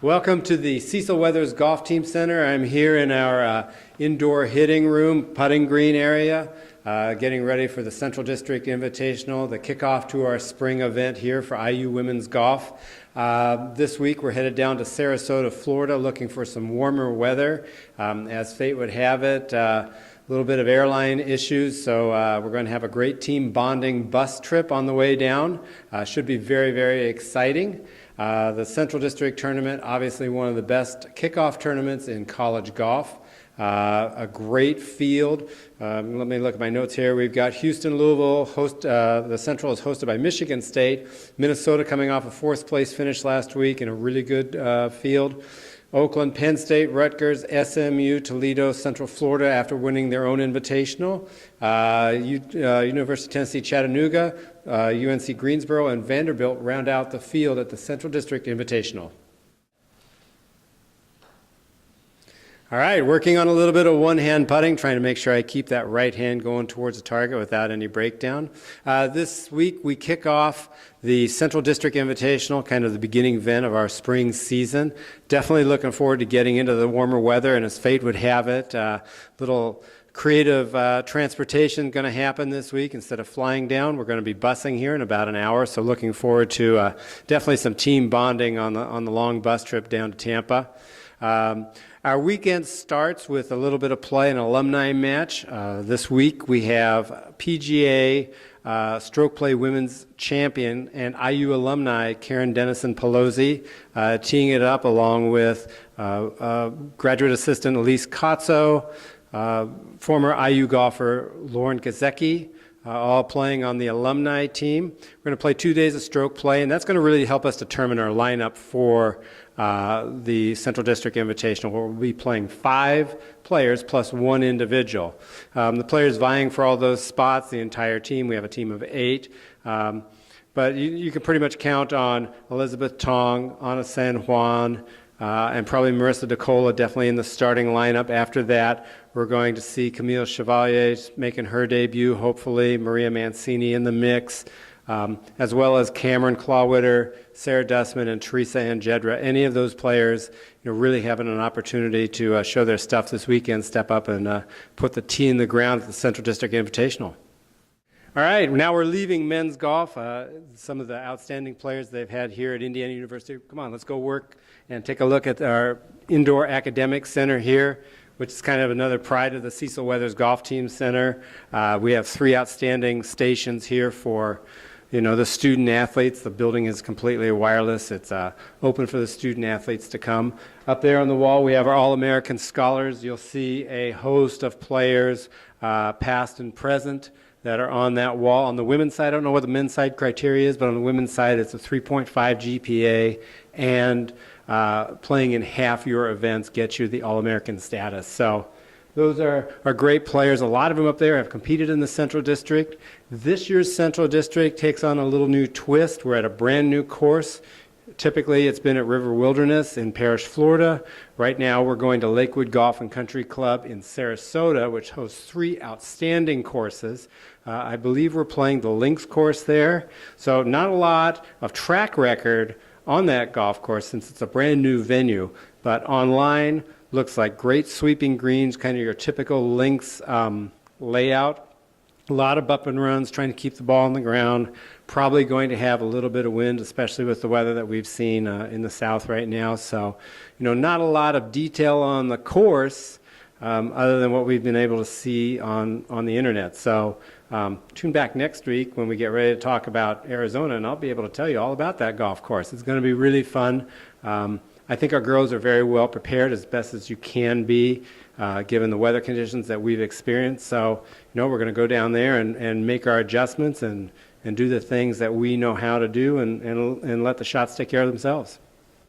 Welcome to the Cecil Weathers Golf Team Center. I'm here in our indoor hitting room, putting green area, getting ready for the Central District Invitational, the kickoff to our spring event here for IU Women's Golf. This week we're headed down to Sarasota, Florida, looking for some warmer weather. As fate would have it, a little bit of airline issues, so we're going to have a great team bonding bus trip on the way down. Should be very, very exciting. The Central District Tournament, obviously one of the best kickoff tournaments in college golf. A great field. Let me look at my notes here. We've got Houston, Louisville. The Central is hosted by Michigan State. Minnesota coming off a fourth place finish last week in a really good field. Oakland, Penn State, Rutgers, SMU, Toledo, Central Florida after winning their own invitational. University of Tennessee, Chattanooga, UNC Greensboro, and Vanderbilt round out the field at the Central District Invitational. All right, working on a little bit of one-hand putting, trying to make sure I keep that right hand going towards the target without any breakdown. This week we kick off the Central District Invitational, kind of the beginning event of our spring season. Definitely looking forward to getting into the warmer weather, and as fate would have it, little creative transportation going to happen this week. Instead of flying down, we're going to be busing here in about an hour, so looking forward to definitely some team bonding on the long bus trip down to Tampa. Our weekend starts with a little bit of play, an alumni match. This week we have PGA Stroke Play Women's Champion and IU alumni Karen Dennison Pelosi teeing it up along with graduate assistant Elise Kotzo, former IU golfer Lauren Gazecki, all playing on the alumni team. We're going to play 2 days of stroke play, and that's going to really help us determine our lineup for the Central District Invitational, where we'll be playing 5 players plus 1 individual. The players vying for all those spots, the entire team, we have a team of 8. But you can pretty much count on Elizabeth Tong, Ana San Juan, and probably Marissa DeCola definitely in the starting lineup. After that, we're going to see Camille Chevalier making her debut, hopefully, Maria Mancini in the mix, as well as Cameron Clawwitter, Sarah Dustman, and Teresa Anjedra. Any of those players really having an opportunity to show their stuff this weekend, step up and put the tee in the ground at the Central District Invitational. All right, now we're leaving men's golf. Some of the outstanding players they've had here at Indiana University. Come on, let's go work and take a look at our indoor academic center here, which is kind of another pride of the Cecil Weathers Golf Team Center. We have 3 outstanding stations here for the student athletes. The building is completely wireless. It's open for the student athletes to come. Up there on the wall, we have our All-American Scholars. You'll see a host of players, past and present, that are on that wall. On the women's side, I don't know what the men's side criteria is, but on the women's side, it's a 3.5 GPA, and playing in half your events gets you the All-American status. So those are great players. A lot of them up there have competed in the Central District. This year's Central District takes on a little new twist. We're at a brand new course. Typically, it's been at River Wilderness in Parrish, Florida. Right now, we're going to Lakewood Golf and Country Club in Sarasota, which hosts 3 outstanding courses. I believe we're playing the links course there. So not a lot of track record on that golf course since it's a brand new venue. But online, looks like great sweeping greens, kind of your typical links layout. A lot of up and runs, trying to keep the ball on the ground. Probably going to have a little bit of wind, especially with the weather that we've seen in the south right now. So, not a lot of detail on the course other than what we've been able to see on the internet. So tune back next week when we get ready to talk about Arizona, and I'll be able to tell you all about that golf course. It's going to be really fun. I think our girls are very well prepared, as best as you can be, given the weather conditions that we've experienced. So, we're going to go down there and make our adjustments and do the things that we know how to do and let the shots take care of themselves.